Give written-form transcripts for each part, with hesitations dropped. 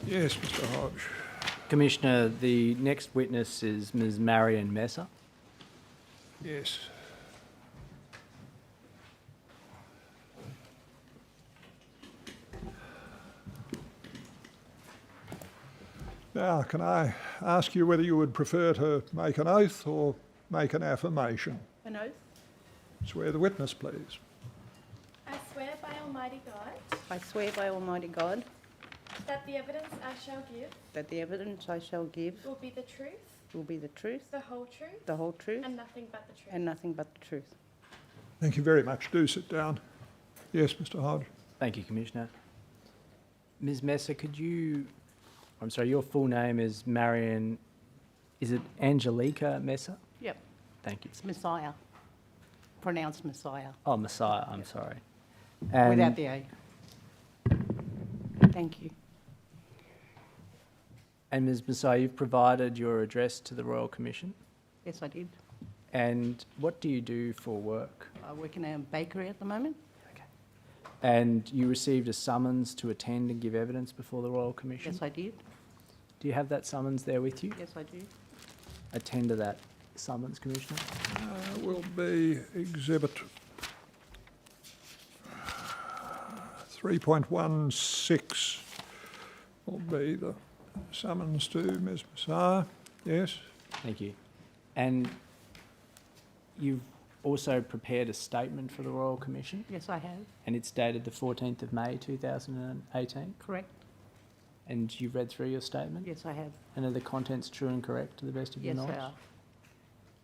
Yes, Mr. Hodge. Commissioner, the next witness is Ms. Marion Messih. Yes. Now, can I ask you whether you would prefer to make an oath or make an affirmation? An oath. Swear the witness, please. I swear by Almighty God I swear by Almighty God that the evidence I shall give that the evidence I shall give will be the truth, will be the truth, the whole truth, the whole truth, and nothing but the truth. and nothing but the truth. Thank you very much. Do sit down. Yes, Mr. Hodge. Thank you, Commissioner. Ms. Messih, your full name is Marion, is it Angelica Messih? Yep. Thank you. It's Messiah. Pronounced Messiah. Oh, Messiah, I'm sorry. Without the A. Thank you. And Ms. Messiah, you've provided your address to the Royal Commission. Yes, I did. And what do you do for work? I work in a bakery at the moment. Okay. And you received a summons to attend and give evidence before the Royal Commission? Yes, I did. Do you have that summons there with you? Yes, I do. Attend to that summons, Commissioner. Will be exhibit 3.16 will be the summons to Ms. Messih. Yes. Thank you. And you've also prepared a statement for the Royal Commission, Yes, I have. and it's dated the 14th of May 2018. Correct. And you've read through your statement? Yes, I have. And are the contents true and correct to the best of your Yes, knowledge? they are.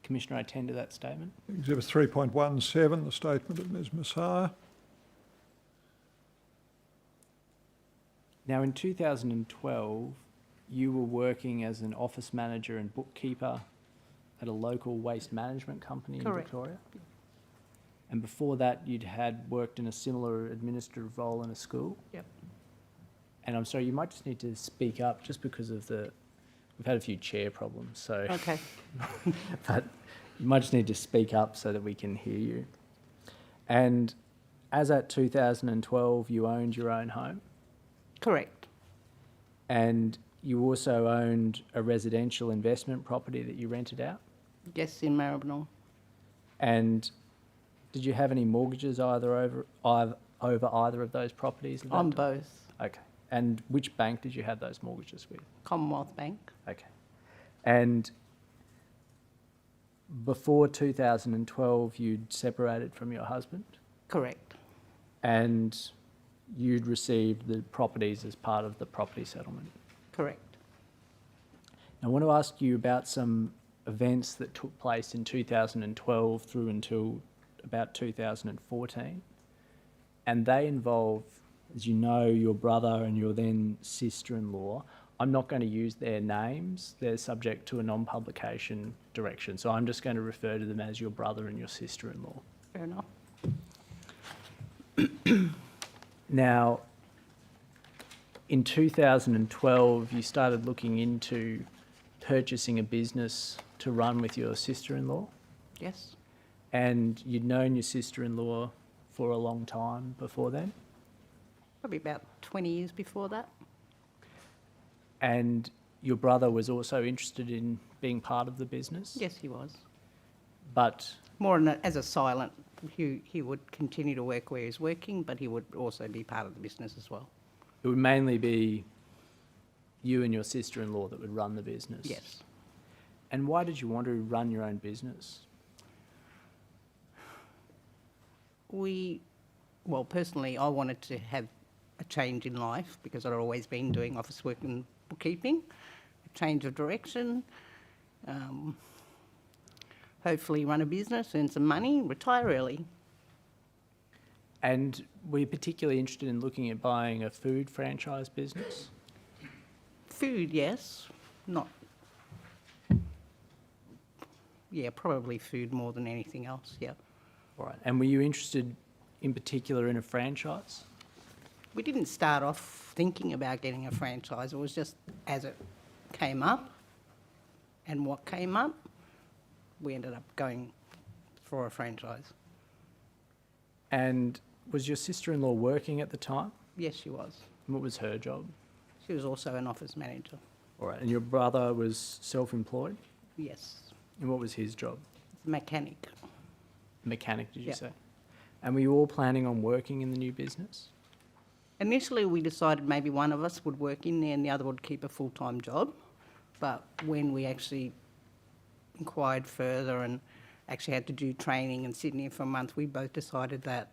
Commissioner, I attend to that statement. Exhibit 3.17, the statement of Ms. Messih. Now, in 2012, you were working as an office manager and bookkeeper at a local waste management company in Correct. Victoria. And before that, you'd had worked in a similar administrative role in a school. Yep. And I'm sorry, you might just need to speak up just because of we've had a few chair problems, so. Okay. But you might just need to speak up so that we can hear you. And as at 2012, you owned your own home, Correct. and you also owned a residential investment property that you rented out. Yes, in Maribyrnong. And did you have any mortgages over either of those properties? at that On time? both. Okay. And which bank did you have those mortgages with? Commonwealth Bank. Okay. And before 2012, you'd separated from your husband, Correct. and you'd received the properties as part of the property settlement. Correct. I want to ask you about some events that took place in 2012 through until about 2014. And they involve, as you know, your brother and your then sister-in-law. I'm not going to use their names. They're subject to a non-publication direction. So I'm just going to refer to them as your brother and your sister-in-law. Fair enough. Now, in 2012, you started looking into purchasing a business to run with your sister-in-law, Yes. and you'd known your sister-in-law for a long time before then, Probably about 20 years before that. and your brother was also interested in being part of the business, Yes, he was. but More as a silent, he would continue to work where he's working, but he would also be part of the business as well. it would mainly be you and your sister-in-law that would run the business. Yes. And why did you want to run your own business? Personally, I wanted to have a change in life because I'd always been doing office work and bookkeeping, a change of direction, hopefully run a business, earn some money, retire early. And were you particularly interested in looking at buying a food franchise business? Food, yes, not... Yeah, probably food more than anything else, yeah. All right. And were you interested in particular in a franchise? We didn't start off thinking about getting a franchise. It was just as it came up and what came up, we ended up going for a franchise. And was your sister-in-law working at the time? Yes, she was. What was her job? She was also an office manager. All right. And your brother was self-employed? Yes, And what was his job? mechanic. Mechanic, did you Yeah. say? And were you all planning on working in the new business? Initially, we decided maybe one of us would work in there and the other would keep a full-time job. But when we actually inquired further and actually had to do training in Sydney for a month, we both decided that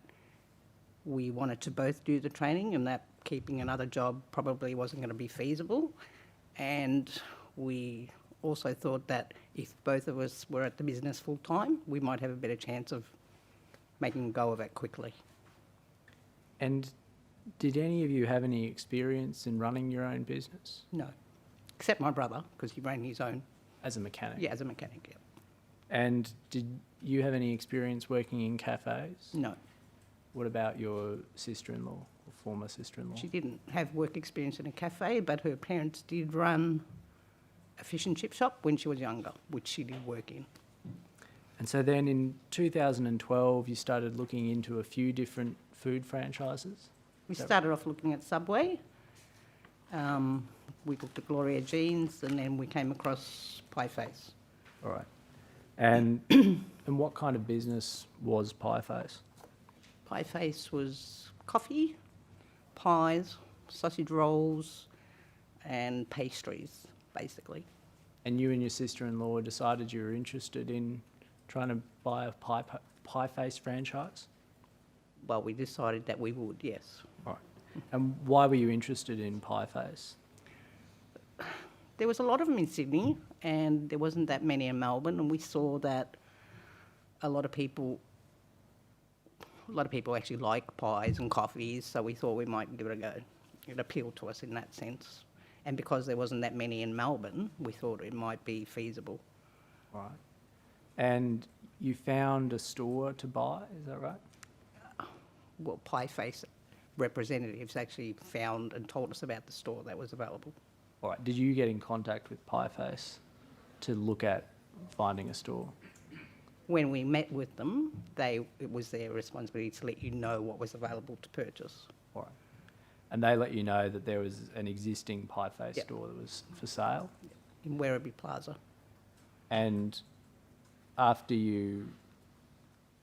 we wanted to both do the training and that keeping another job probably wasn't going to be feasible. And we also thought that if both of us were at the business full-time, we might have a better chance of making a go of it quickly. And did any of you have any experience in running your own business No, except my brother, because he ran his own, as a mechanic? yeah, as a mechanic, yeah. And did you have any experience working in cafes? No, What about your sister-in-law or former sister-in-law? she didn't have work experience in a cafe, but her parents did run a fish and chip shop when she was younger, which she did work in. And so then in 2012, you started looking into a few different food franchises? We Is that started off looking at Subway. We looked at Gloria Jeans, and then we came across Pie Face. All right. And and what kind of business was Pie Face? Pie Face was coffee, pies, sausage rolls, and pastries, basically. And you and your sister-in-law decided you were interested in trying to buy a Pie Face franchise? Well, we decided that we would, yes. All right. And why were you interested in Pie Face? There was a lot of them in Sydney, and there wasn't that many in Melbourne, and we saw that a lot of people actually like pies and coffees, so we thought we might give it a go. It appealed to us in that sense. And because there wasn't that many in Melbourne, we thought it might be feasible. Right. And you found a store to buy, is that right? Well, Pie Face representatives actually found and told us about the store that was available. All right. Did you get in contact with Pie Face to look at finding a store? When we met with them, it was their responsibility to let you know what was available to purchase. All right. And they let you know that there was an existing Pie Face Yep. store that was for sale? In Werribee Plaza. And after you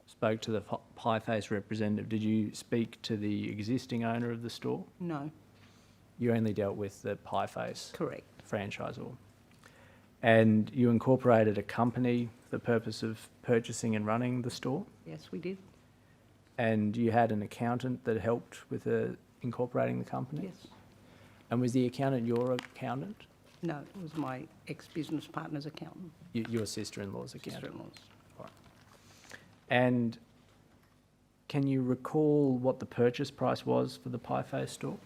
spoke to the Pie Face representative, did you speak to the existing owner of the store? No, You only dealt with the Pie Face correct. franchisor. And you incorporated a company for the purpose of purchasing and running the store? Yes, we did. And you had an accountant that helped with incorporating the company? Yes. And was the accountant your accountant? No, it was my ex-business partner's accountant, Your sister-in-law's accountant? sister-in-law's. And can you recall what the purchase price was for the Pie Face store?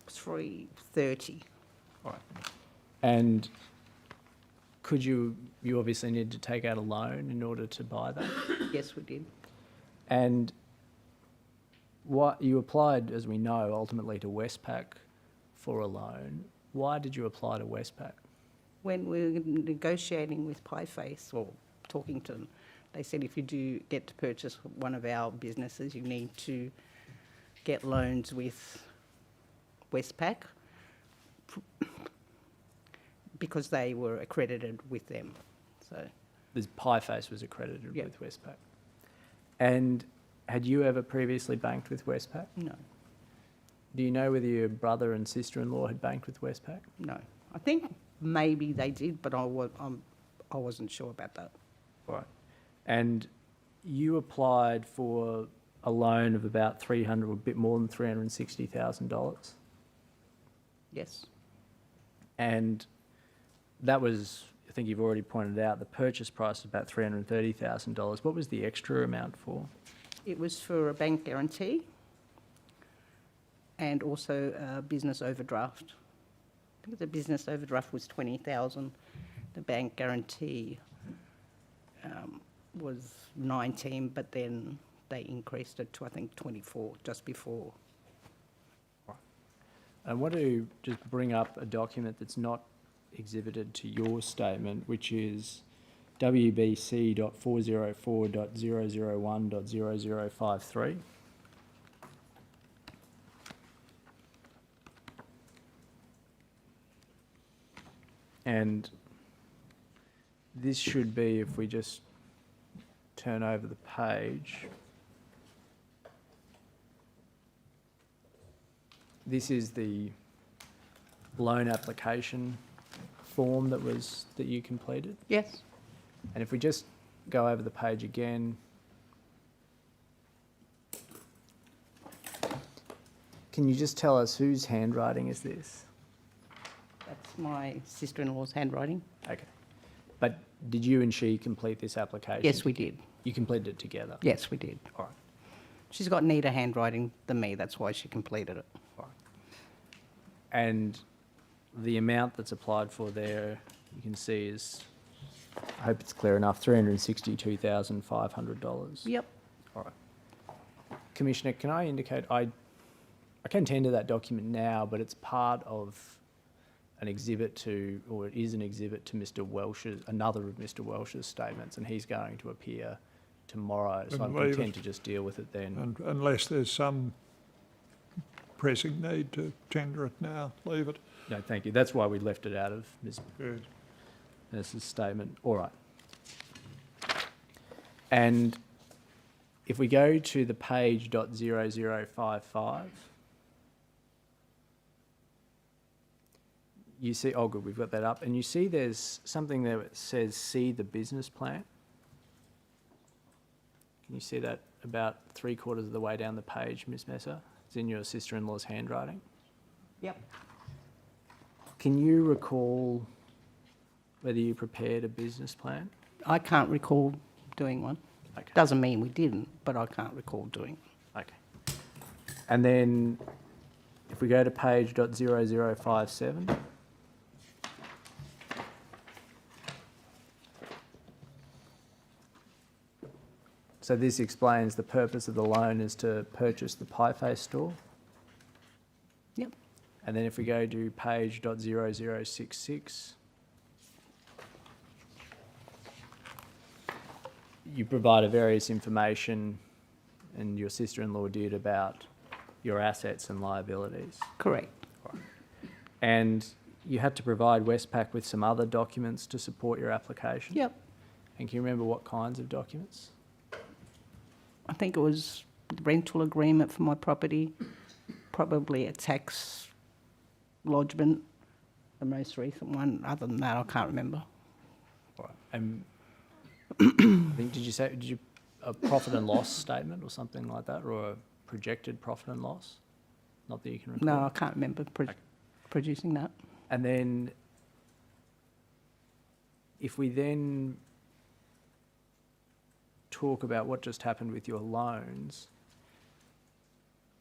$330. All right. And could you obviously need to take out a loan in order to buy that? Yes, we did. And what you applied, as we know, ultimately to Westpac for a loan. Why did you apply to Westpac? When we were negotiating with Pie Face, or talking to them, they said if you do get to purchase one of our businesses, you need to get loans with Westpac because they were accredited with them. So The Pie Face was accredited Yeah. with Westpac. And had you ever previously banked with Westpac? no, Do you know whether your brother and sister-in-law had banked with Westpac? no. I think maybe they did, but I wasn't sure about that. Right. And you applied for a loan of about $300, a bit more than $360,000. Yes, And that was, I think you've already pointed out, the purchase price was about $330,000. What was the extra amount for? it was for a bank guarantee and also a business overdraft. I think the business overdraft was 20,000. The bank guarantee was 19, but then they increased it to, I think, 24 just before. I want to just bring up a document that's not exhibited to your statement, which is WBC.404.001.0053. And this should be, if we just turn over the page, this is the loan application form that you completed. Yes. And if we just go over the page again, can you just tell us whose handwriting is this? That's my sister-in-law's handwriting. Okay. But did you and she complete this application? Yes, we did. You completed it together? Yes, we did. All right. She's got neater handwriting than me, that's why she completed it. All right. And the amount that's applied for there, you can see is, I hope it's clear enough, $362,500. Yep. All right. Commissioner, can I indicate, I can tender that document now, but it's part of an exhibit to, or it is an exhibit to Mr. Welsh's, another of Mr. Welsh's statements, and he's going to appear tomorrow, so I'm And leave content it. to just deal with it then. And unless there's some pressing need to tender it now, leave it. No, thank you. That's why we left it out of Ms. Yes. Mess's statement. All right. And if we go to the page .0055, you see, oh good, we've got that up, and you see there's something there that says see the business plan. Can you see that about 3/4 of the way down the page, Ms. Messih? It's in your sister-in-law's handwriting. Yep. Can you recall whether you prepared a business plan? I can't recall doing one. Okay. Doesn't mean we didn't, but I can't recall doing one. Okay. And then if we go to page .0057, so this explains the purpose of the loan is to purchase the pie face store. Yep. And then if we go to page .0066, you provided various information, and your sister-in-law did, about your assets and liabilities. Correct. And you had to provide Westpac with some other documents to support your application? Yep. And can you remember what kinds of documents? I think it was the rental agreement for my property, probably a tax lodgement, the most recent one. Other than that, I can't remember. All right. And I think, did you a profit and loss statement or something like that, or a projected profit and loss? Not that you can recall. No, I can't remember producing that. And then, if we then talk about what just happened with your loans,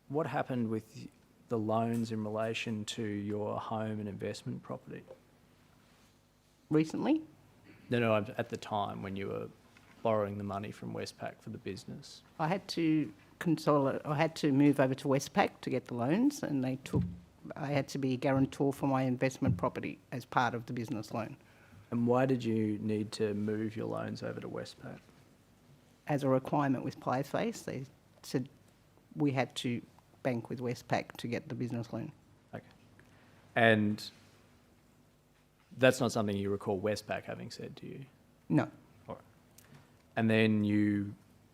what happened with the loans in relation to your home and investment property? Recently? No, at the time when you were borrowing the money from Westpac for the business. I had to I had to move over to Westpac to get the loans, and I had to be a guarantor for my investment property as part of the business loan. And why did you need to move your loans over to Westpac? As a requirement with Pieface, they said we had to bank with Westpac to get the business loan. Okay. And that's not something you recall Westpac having said to you? No. All right. And then you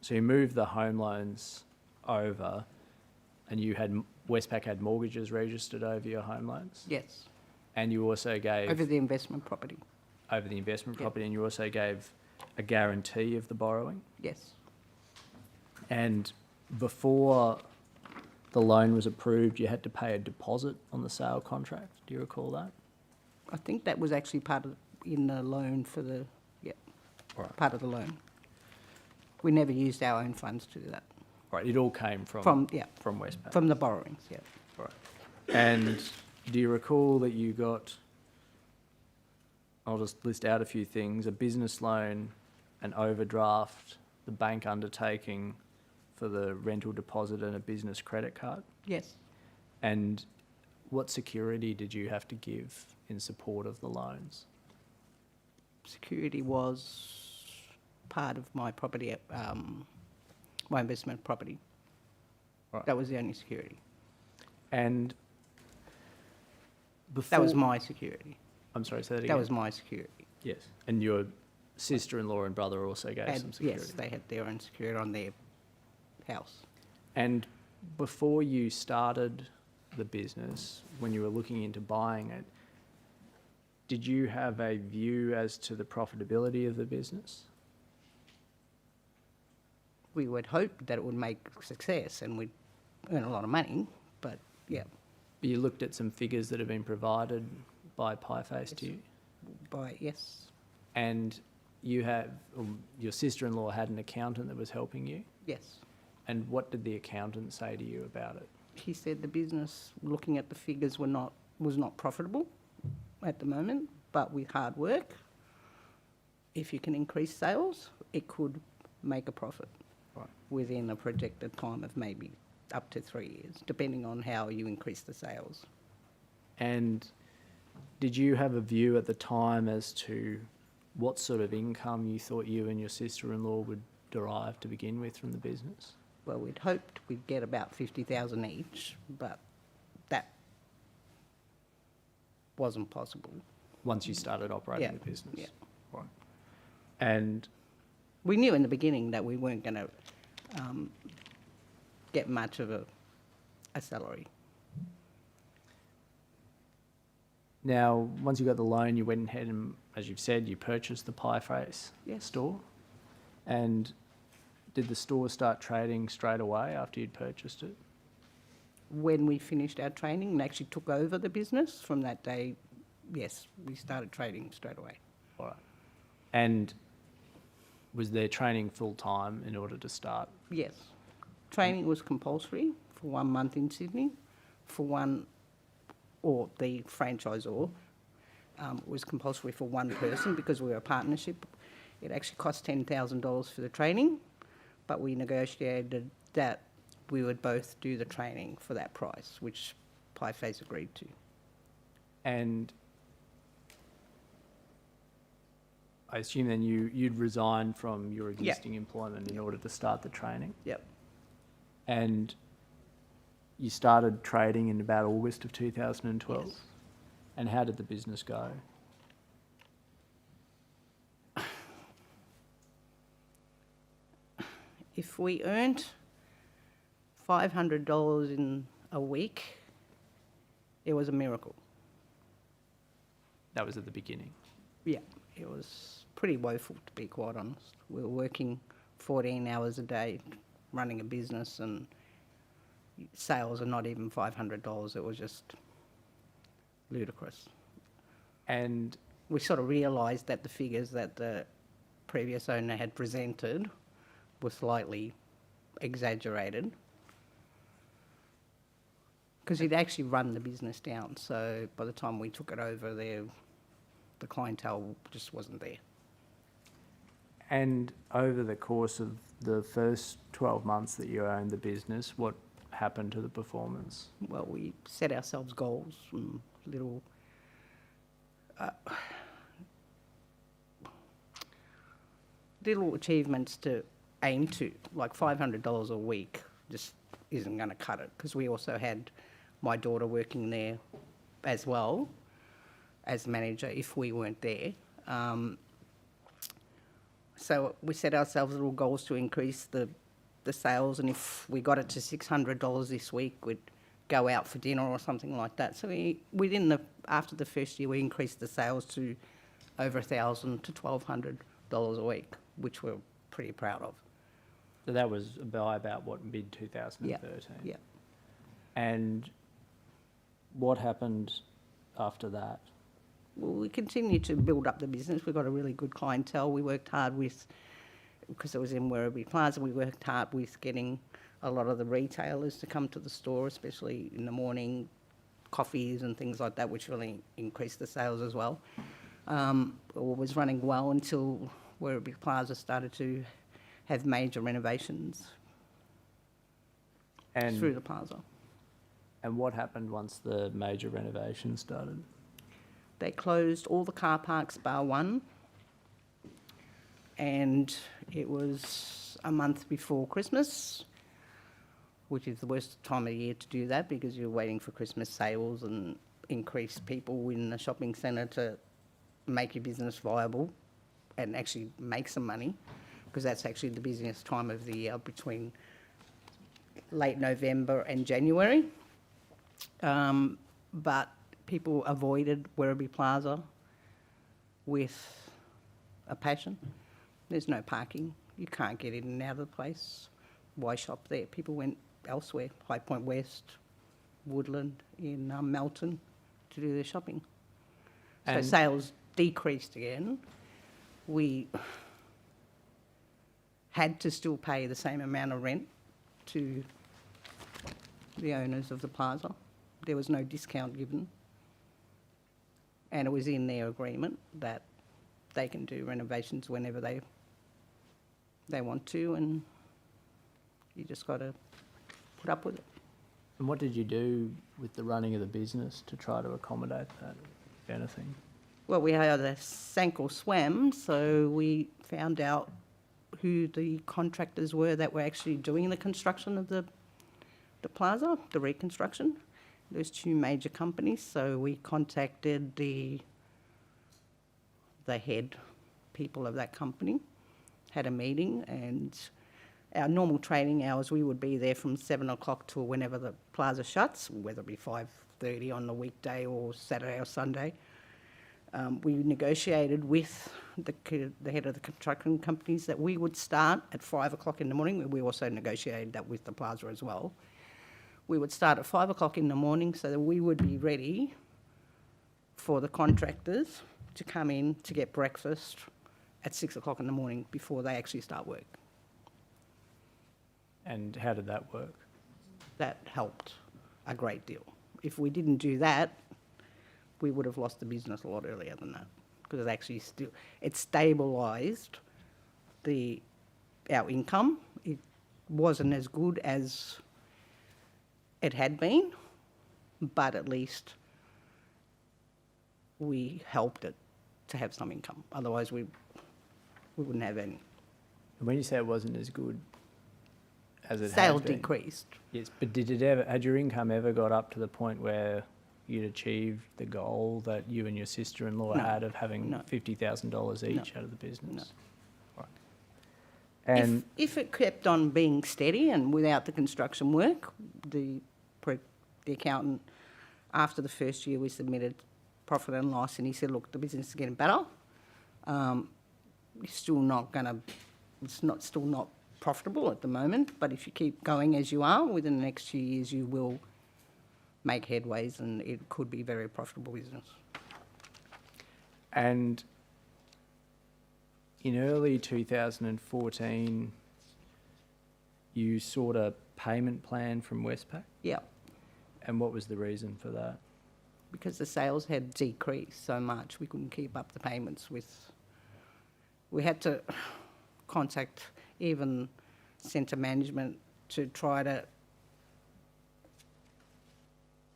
moved the home loans over, and Westpac had mortgages registered over your home loans? Yes. And you also gave... Over the investment property. Over the investment Yep. property, and you also gave a guarantee of the borrowing? Yes. And before the loan was approved, you had to pay a deposit on the sale contract. Do you recall that? I think that was actually in the loan for the, All right. part of the loan. We never used our own funds to do that. Right, it all came from Westpac. From the borrowings, yeah. Right. And do you recall that you got, I'll just list out a few things, a business loan, an overdraft, the bank undertaking for the rental deposit, and a business credit card? Yes. And what security did you have to give in support of the loans? Security was part of my property, my investment property. Right. That was the only security. And before... That was my security. I'm sorry, say that That again? was my security. Yes. And your sister-in-law and brother also gave some security? Yes, they had their own security on their house. And before you started the business, when you were looking into buying it, did you have a view as to the profitability of the business? We would hope that it would make success and we'd earn a lot of money, but yeah, You looked at some figures that have been provided by Pieface to you, yes, and your sister-in-law had an accountant that was helping you. yes. And what did the accountant say to you about it? He said the business, looking at the figures, was not profitable at the moment, but with hard work, if you can increase sales, it could make a profit Right. within a projected time of maybe up to 3 years, depending on how you increase the sales. And did you have a view at the time as to what sort of income you thought you and your sister-in-law would derive to begin with from the business? Well, we'd hoped we'd get about 50,000 each, but that wasn't possible. Once you started operating Yeah, the business? yeah. Right. And We knew in the beginning that we weren't going to get much of a salary. now, once you got the loan, you went ahead and, as you've said, you purchased the Pieface Yes. store. And did the store start trading straight away after you'd purchased it? When we finished our training and actually took over the business, from that day, yes, we started trading straight away. All right. And was there training full-time in order to start? Yes. Training was compulsory for 1 month in Sydney, or the franchisor was compulsory for one person because we were a partnership. It actually cost $10,000 for the training, but we negotiated that we would both do the training for that price, which Pieface agreed to. And I assume then you'd resigned from your existing employment in order to start the training? Yep. And you started trading in about August of 2012? Yes. And how did the business go? If we earned $500 in a week, it was a miracle. That was at the beginning. Yeah, it was pretty woeful, to be quite honest. We were working 14 hours a day, running a business, and sales are not even $500. It was just ludicrous. And We sort of realised that the figures that the previous owner had presented were slightly exaggerated, because he'd actually run the business down. So by the time we took it over, the clientele just wasn't there. And over the course of the first 12 months that you owned the business, what happened to the performance? Well, we set ourselves goals and little achievements to aim to, like $500 a week just isn't going to cut it, because we also had my daughter working there as well as manager if we weren't there. So we set ourselves little goals to increase the sales, and if we got it to $600 this week, we'd go out for dinner or something like that. So after the first year, we increased the sales to over $1,000 to $1,200 a week, which we're pretty proud of. So that was by about, what, mid-2013? Yeah. And what happened after that? Well, we continued to build up the business. We got a really good clientele. We worked hard because it was in Werribee Plaza, we worked hard with getting a lot of the retailers to come to the store, especially in the morning, coffees and things like that, which really increased the sales as well. It was running well until Werribee Plaza started to have major renovations through the plaza. And what happened once the major renovation started? They closed all the car parks bar one, and it was a month before Christmas, which is the worst time of year to do that because you're waiting for Christmas sales and increase people in the shopping centre to make your business viable and actually make some money, because that's actually the busiest time of the year between late November and January. But people avoided Werribee Plaza with a passion. There's no parking. You can't get in and out of the place. Why shop there? People went elsewhere, High Point West, Woodland, in Melton, to do their shopping. So And- sales decreased again. We had to still pay the same amount of rent to the owners of the plaza. There was no discount given. And it was in their agreement that they can do renovations whenever they want to, and you just got to put up with it. And what did you do with the running of the business to try to accommodate that, if anything? Well, we either sank or swam, so we found out who the contractors were that were actually doing the construction of the plaza, the reconstruction. There's two major companies, so we contacted the head people of that company, had a meeting, and our normal trading hours, we would be there from 7 o'clock till whenever the plaza shuts, whether it be 5:30 on the weekday or Saturday or Sunday. We negotiated with the head of the construction companies that we would start at 5 o'clock in the morning. We also negotiated that with the plaza as well. We would start at 5 o'clock in the morning so that we would be ready for the contractors to come in to get breakfast at 6 o'clock in the morning before they actually start work. And how did that work? That helped a great deal. If we didn't do that, we would have lost the business a lot earlier than that, because it actually it stabilised our income. It wasn't as good as it had been, but at least we helped it to have some income. Otherwise, we wouldn't have any. And when you say it wasn't as good as it Sales had been, decreased. yes, but had your income ever got up to the point where you'd achieved the goal that you and your sister-in-law No. had of having No. $50,000 each No. out of the business? No. Right. And If it kept on being steady and without the construction work, the accountant, after the first year, we submitted profit and loss, and he said, look, the business is getting better. It's still not profitable at the moment, but if you keep going as you are, within the next few years, you will make headways, and it could be a very profitable business. And in early 2014, you sought a payment plan from Westpac. Yeah, And what was the reason for that? because the sales had decreased so much, we couldn't keep up the payments with. We had to contact even centre management to try to,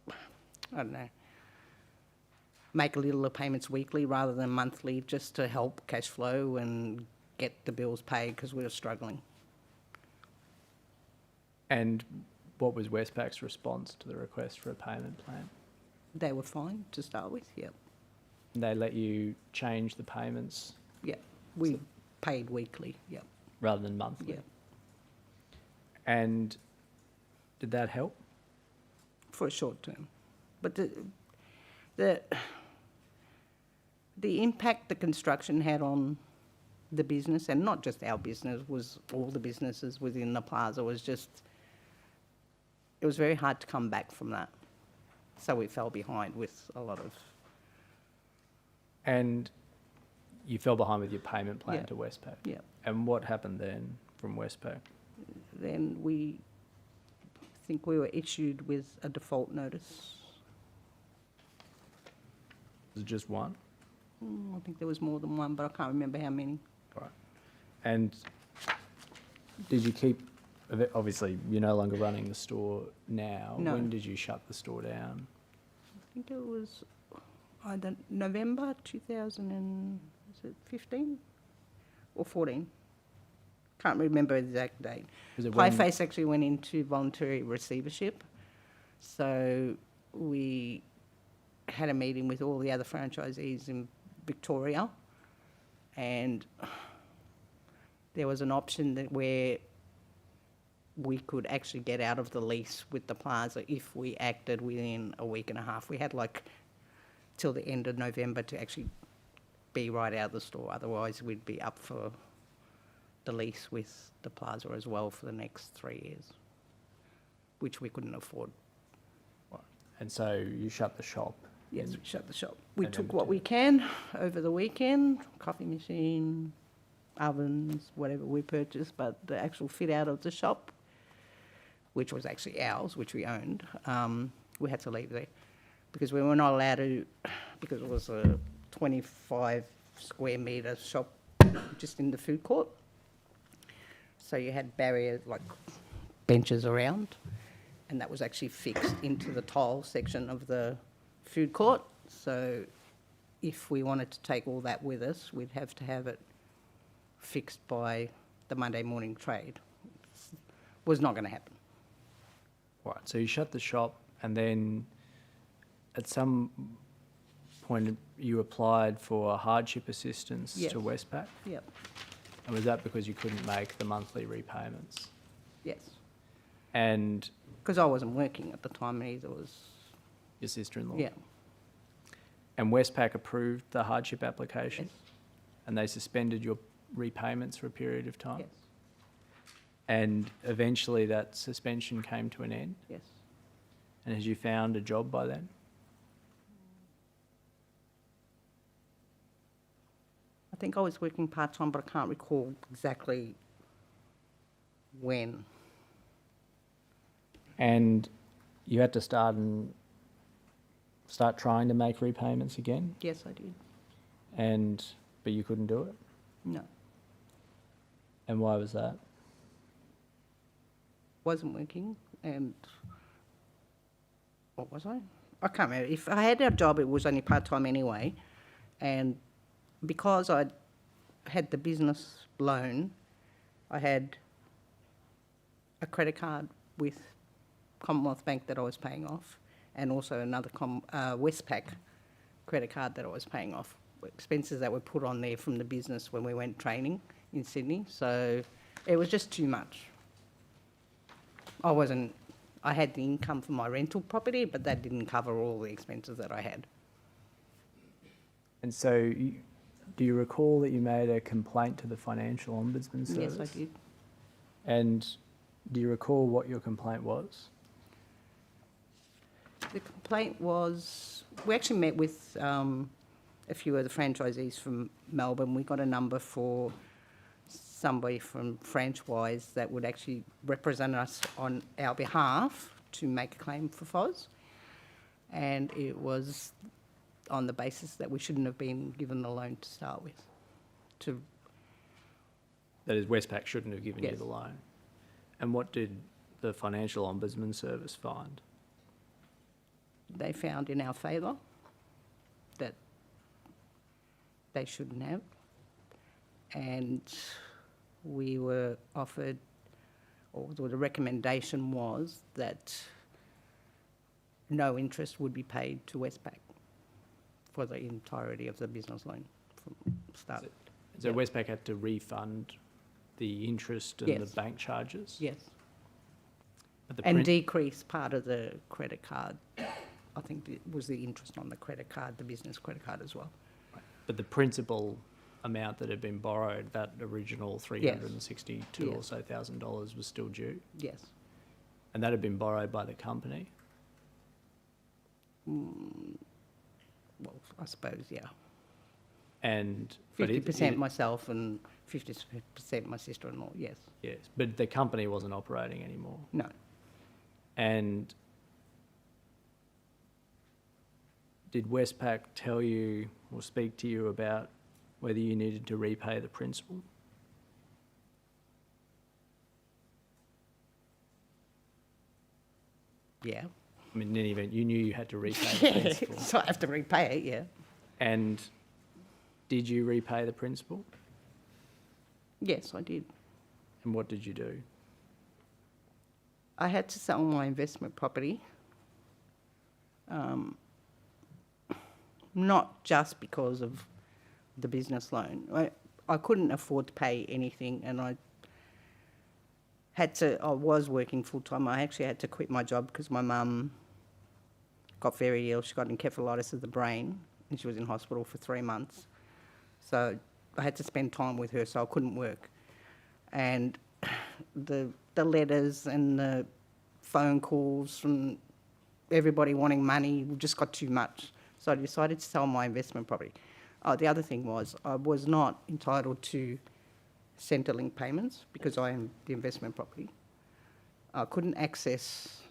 I don't know, make a little of payments weekly rather than monthly, just to help cash flow and get the bills paid, because we were struggling. And what was Westpac's response to the request for a payment plan? They were fine to start with, yeah. They let you change the payments Yeah, we paid weekly, yeah, rather than monthly? yeah. And did that help? For a short term. But the impact the construction had on the business, and not just our business, was all the businesses within the plaza, was just, it was very hard to come back from that. So we fell behind with a lot of, And you fell behind with your payment plan Yeah. to Westpac? yeah. And what happened then from Westpac? Then we think we were issued with a default notice. Was it just one? I think there was more than one, but I can't remember how many. Right. And did you keep, obviously you're no longer running the store now. No. When did you shut the store down? I think it was either November 2015 or 14. Can't remember the exact date. Was it when- Pieface actually went into voluntary receivership, so we had a meeting with all the other franchisees in Victoria, and there was an option that where we could actually get out of the lease with the plaza if we acted within a week and a half. We had like till the end of November to actually be right out of the store. Otherwise, we'd be up for the lease with the plaza as well for the next 3 years, which we couldn't afford. And so you shut the shop. Yes, we shut the shop. We November took what we can over the weekend, coffee machine, ovens, whatever we purchased, but the actual fit out of the shop, which was actually ours, which we owned, we had to leave there because we were not allowed to, because it was a 25 square metre shop just in the food court. So you had barriers, like benches around, and that was actually fixed into the tile section of the food court. So if we wanted to take all that with us, we'd have to have it fixed by the Monday morning trade. Was not going to happen. Right, so you shut the shop, and then at some point you applied for hardship assistance Yes. to Westpac? Yep. And was that because you couldn't make the monthly repayments? Yes. And Because I wasn't working at the time, and either was. your sister-in-law? Yeah. And Westpac approved the hardship application? Yes. And they suspended your repayments for a period of time? Yes. And eventually that suspension came to an end? Yes. And had you found a job by then? I think I was working part-time, but I can't recall exactly when. And you had to start trying to make repayments again, Yes, I did. but you couldn't do it. No. And why was that? Wasn't working, and what was I? I can't remember. If I had a job, it was only part-time anyway, and because I had the business loan, I had a credit card with Commonwealth Bank that I was paying off, and also another Westpac credit card that I was paying off, expenses that were put on there from the business when we went training in Sydney. So it was just too much. I had the income from my rental property, but that didn't cover all the expenses that I had. And so do you recall that you made a complaint to the Financial Ombudsman Service? Yes, I did. And do you recall what your complaint was? The complaint was, we actually met with a few of the franchisees from Melbourne. We got a number for somebody from Franchise that would actually represent us on our behalf to make a claim for FOS. And it was on the basis that we shouldn't have been given the loan to start with. That is, Westpac shouldn't have given you Yes. the loan. And what did the Financial Ombudsman Service find? They found in our favour that they shouldn't have. And we were offered, or the recommendation was that no interest would be paid to Westpac for the entirety of the business loan from start. So Yeah. Westpac had to refund the interest and Yes. the bank charges? Yes, But the and prin- decrease part of the credit card. I think it was the interest on the credit card, the business credit card as well. But the principal amount that had been borrowed, that original $362 or Yes. so thousand dollars, was still due? Yes. And that had been borrowed by the company? Well, I suppose, yeah. And but 50% myself and 50% my sister-in-law, yes. yes, but the company wasn't operating anymore. No. And did Westpac tell you or speak to you about whether you needed to repay the principal? Yeah. I mean, in any event, you knew you had to repay the principal. So I have to repay it, yeah. And did you repay the principal? Yes, I did. And what did you do? I had to sell my investment property not just because of the business loan. I couldn't afford to pay anything, and I was working full-time. I actually had to quit my job because my mum got very ill. She got encephalitis of the brain, and she was in hospital for 3 months. So I had to spend time with her, so I couldn't work. And the letters and the phone calls from everybody wanting money just got too much. So I decided to sell my investment property. The other thing was I was not entitled to Centrelink payments because I am the investment property. I couldn't access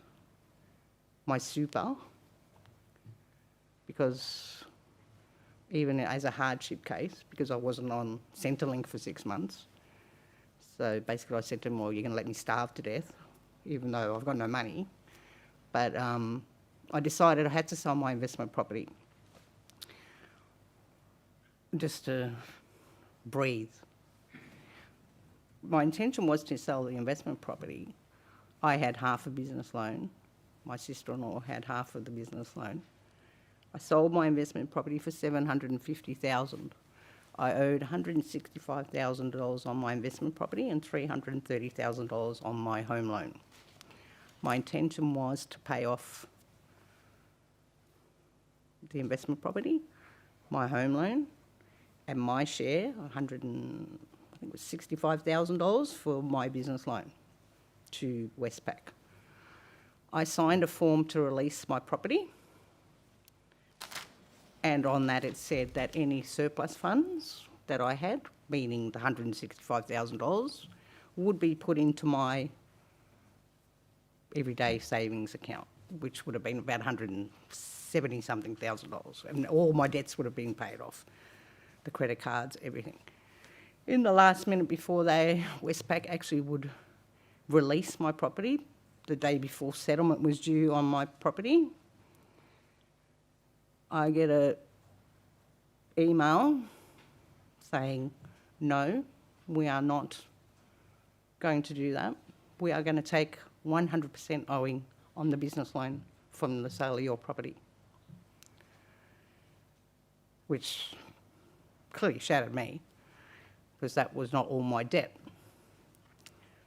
my super because even as a hardship case, because I wasn't on Centrelink for 6 months. So basically I said to them, well, you're going to let me starve to death, even though I've got no money. But I decided I had to sell my investment property just to breathe. My intention was to sell the investment property. I had half a business loan. My sister-in-law had half of the business loan. I sold my investment property for $750,000. I owed $165,000 on my investment property and $330,000 on my home loan. My intention was to pay off the investment property, my home loan, and my share, $65,000 for my business loan to Westpac. I signed a form to release my property, and on that it said that any surplus funds that I had, meaning the $165,000, would be put into my everyday savings account, which would have been about $170-something thousand, and all my debts would have been paid off, the credit cards, everything. In the last minute before Westpac actually would release my property, the day before settlement was due on my property, I get an email saying, no, we are not going to do that. We are going to take 100% owing on the business loan from the sale of your property, which clearly shattered me because that was not all my debt.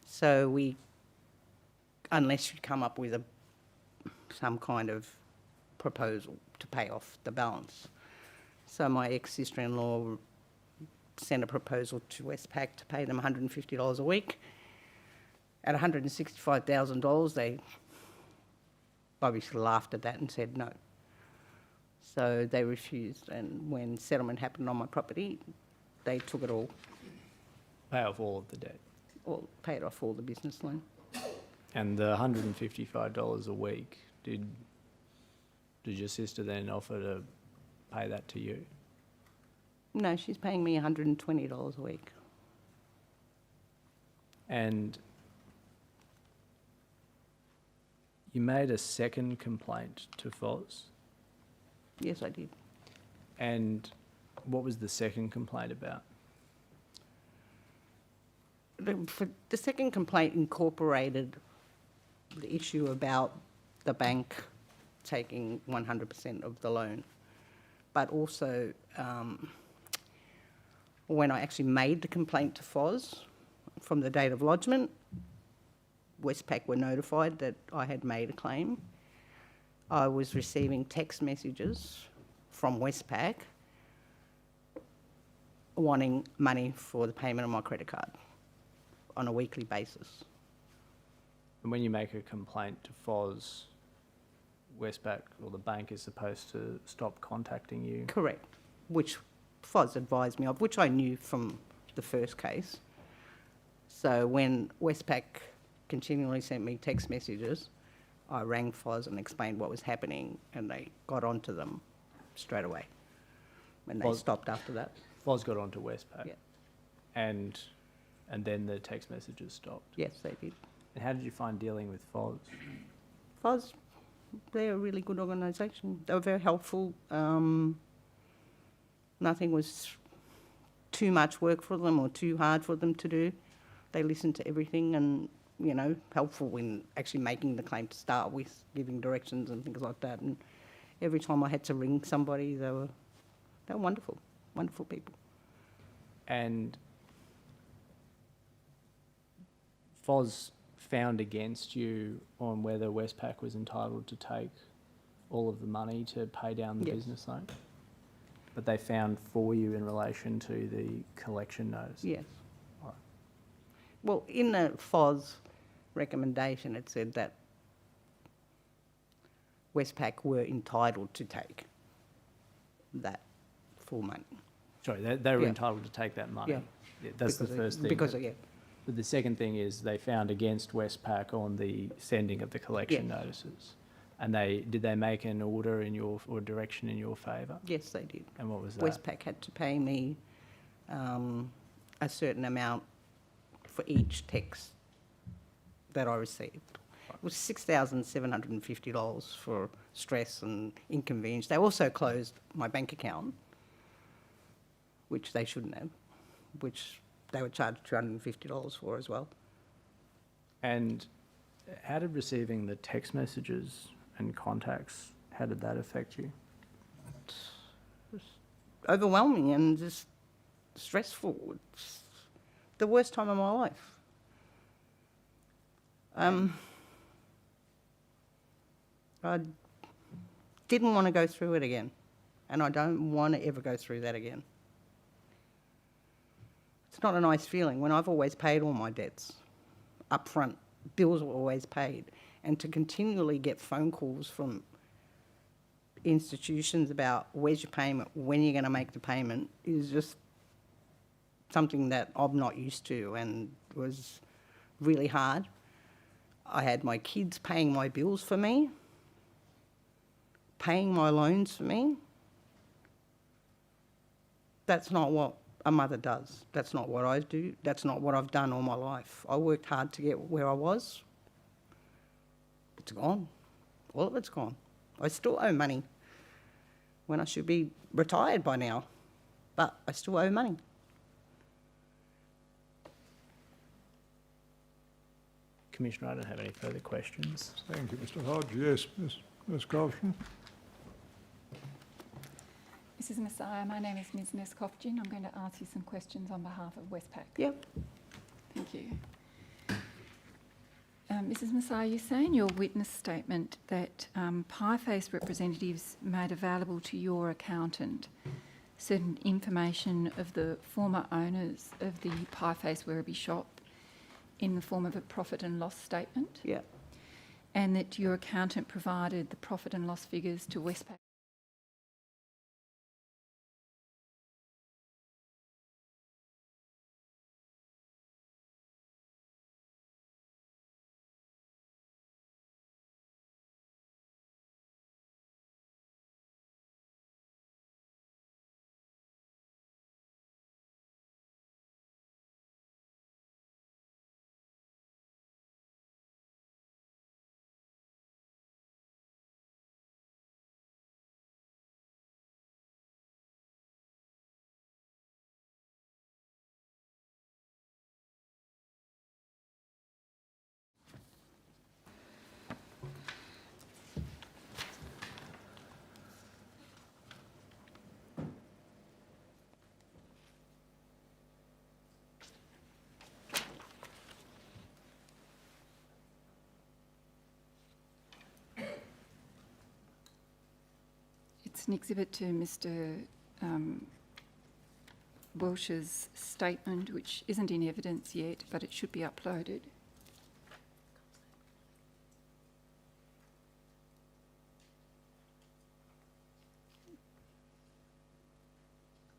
So unless you come up with some kind of proposal to pay off the balance. So my ex-sister-in-law sent a proposal to Westpac to pay them $150 a week. At $165,000, they obviously laughed at that and said no. So they refused, and when settlement happened on my property, they took it all, Pay off all of the debt. paid off all the business loan. And the $155 a week, did your sister then offer to pay that to you? No, she's paying me $120 a week. And you made a second complaint to FOS? Yes, I did. And what was the second complaint about? The second complaint incorporated the issue about the bank taking 100% of the loan, but also when I actually made the complaint to FOS, from the date of lodgement, Westpac were notified that I had made a claim. I was receiving text messages from Westpac wanting money for the payment of my credit card on a weekly basis. And when you make a complaint to FOS, Westpac or the bank is supposed to stop contacting you? Correct, which FOS advised me of, which I knew from the first case. So when Westpac continually sent me text messages, I rang FOS and explained what was happening, and they got onto them straight away. And they FOS stopped after that. FOS got onto Westpac? Yeah. And then the text messages stopped? Yes, they did. And how did you find dealing with FOS? FOS, they're a really good organisation. They were very helpful. Nothing was too much work for them or too hard for them to do. They listened to everything and, helpful in actually making the claim to start with, giving directions and things like that. And every time I had to ring somebody, they were They're wonderful, wonderful people. And FOS found against you on whether Westpac was entitled to take all of the money to pay down the Yes. business loan? But they found for you in relation to the collection notice? Yes. Right. Well, in the FOS recommendation, it said that Westpac were entitled to take that full money. Sorry, they were Yeah. entitled to take that money? Yeah. That's the Because first thing. Because, yeah, But the second thing is they found against Westpac on the sending of the collection Yes. notices. And did they make an order in your, or direction in your favour? yes, they did. And what was that? Westpac had to pay me a certain amount for each text that I received. It was $6,750 for stress and inconvenience. They also closed my bank account, which they shouldn't have, which they were charged $250 for as well. And how did receiving the text messages and contacts, how did that affect you? Overwhelming and just stressful. It's the worst time of my life. I didn't want to go through it again, and I don't want to ever go through that again. It's not a nice feeling when I've always paid all my debts up front. Bills were always paid, and to continually get phone calls from institutions about where's your payment, when you're going to make the payment, is just something that I'm not used to and was really hard. I had my kids paying my bills for me, paying my loans for me. That's not what a mother does. That's not what I do. That's not what I've done all my life. I worked hard to get where I was. It's gone. All of it's gone. I still owe money when I should be retired by now, but I still owe money. Commissioner, I don't have any further questions. Thank you, Mr Hodge. Yes, Ms Kovshin. Mrs Messiah, my name is Ms Neskofjin. I'm going to ask you some questions on behalf of Westpac. Yep. Thank you. Mrs Messiah, you say in your witness statement that Pieface representatives made available to your accountant certain information of the former owners of the Pieface Werribee shop in the form of a profit and loss statement, Yep. and that your accountant provided the profit and loss figures to Westpac. It's an exhibit to Mr Welsh's statement, which isn't in evidence yet, but it should be uploaded.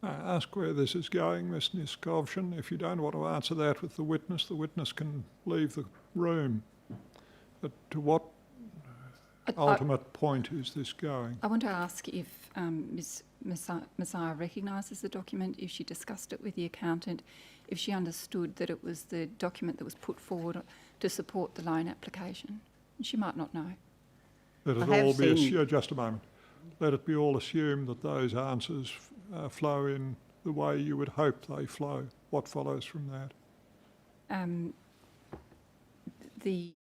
I ask where this is going, Ms Niskovshin. If you don't want to answer that with the witness can leave the room. But to what ultimate point is this going? I want to ask if Ms Messiah recognises the document, if she discussed it with the accountant, if she understood that it was the document that was put forward to support the loan application. She might not know. Let it I have all be seen- just a moment. Let it be all assumed that those answers flow in the way you would hope they flow. What follows from that? The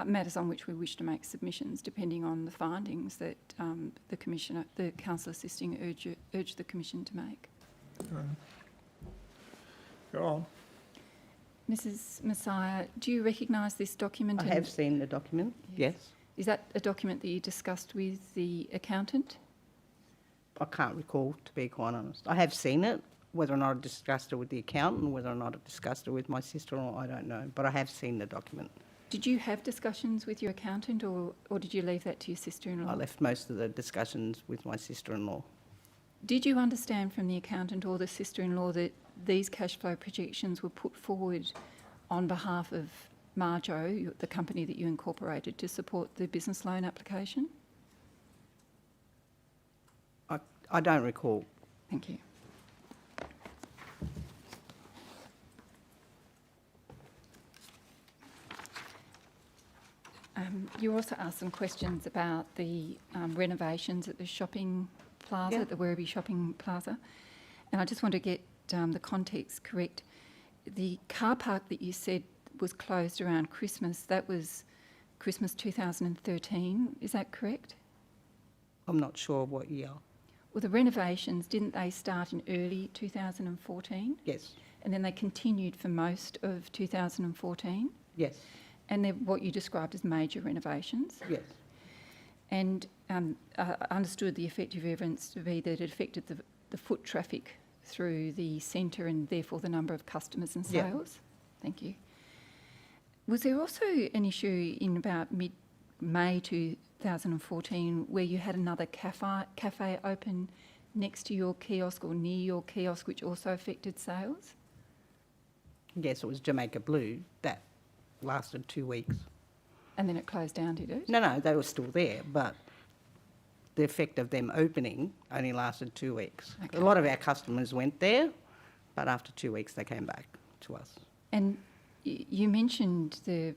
matters on which we wish to make submissions, depending on the findings that the counsel assisting urge the Commission to make. Go on. Mrs Messiah, do you recognise this document? I and- have seen the document, yes. Is that a document that you discussed with the accountant? I can't recall, to be quite honest. I have seen it. Whether or not I discussed it with the accountant, whether or not I discussed it with my sister-in-law, I don't know. But I have seen the document. Did you have discussions with your accountant, or did you leave that to your sister-in-law? I left most of the discussions with my sister-in-law. Did you understand from the accountant or the sister-in-law that these cash flow projections were put forward on behalf of Marjo, the company that you incorporated, to support the business loan application? I don't recall. Thank you. You also asked some questions about the renovations at the shopping plaza, Yeah. at the Werribee Shopping Plaza. And I just want to get the context correct. The car park that you said was closed around Christmas, that was Christmas 2013, is that correct? I'm not sure what year. Well, the renovations, didn't they start in early 2014? Yes, And then they continued for most of 2014? yes, And they're what you described as major renovations? yes. And I understood the effective evidence to be that it affected the foot traffic through the centre and therefore the number of customers and Yeah. sales? Thank you. Was there also an issue in about mid-May 2014 where you had another cafe open next to your kiosk or near your kiosk which also affected sales? Yes, it was Jamaica Blue. That lasted 2 weeks. And then it closed down, did it? No, they were still there, but the effect of them opening only lasted 2 weeks. Okay. A lot of our customers went there, but after 2 weeks they came back to us. And you mentioned the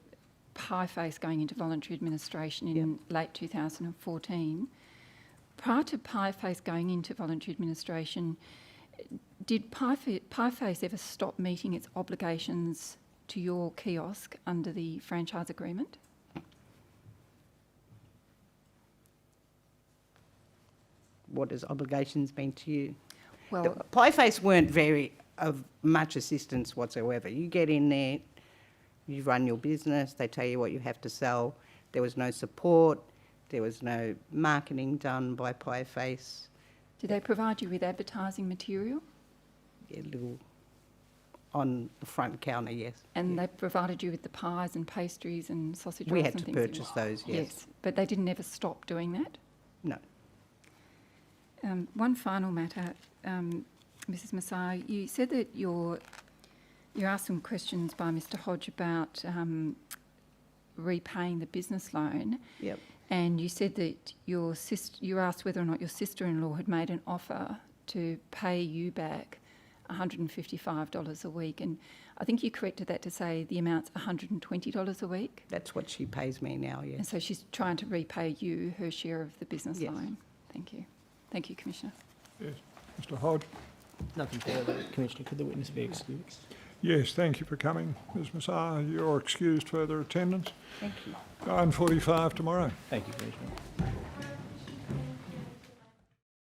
pie face going into voluntary administration in late 2014. Prior to pie face going into voluntary administration, did pie face ever stop meeting its obligations to your kiosk under the franchise agreement? What has obligations been to you? Well, The Pieface weren't very of much assistance whatsoever. You get in there, you run your business, they tell you what you have to sell. There was no support, there was no marketing done by Pieface. did they provide you with advertising material? A little on the front counter, yes. And they provided you with the pies and pastries and sausage rolls We and had to things? purchase those, yes. But they didn't ever stop doing that? No. One final matter, Mrs Messiah, you said that you asked some questions by Mr Hodge about repaying the business loan, Yep. and you said that you asked whether or not your sister-in-law had made an offer to pay you back $155 a week, and I think you corrected that to say the amount's $120 a week, That's what she pays me now, and yes. so she's trying to repay you her share of the business Yes. loan. Thank you. Thank you, Commissioner. Yes. Mr Hodge? Nothing further, Commissioner. Could the witness be excused? Yes, thank you for coming, Ms Messiah. You're excused further attendance. Thank you. 9:45 tomorrow. Thank you, Commissioner.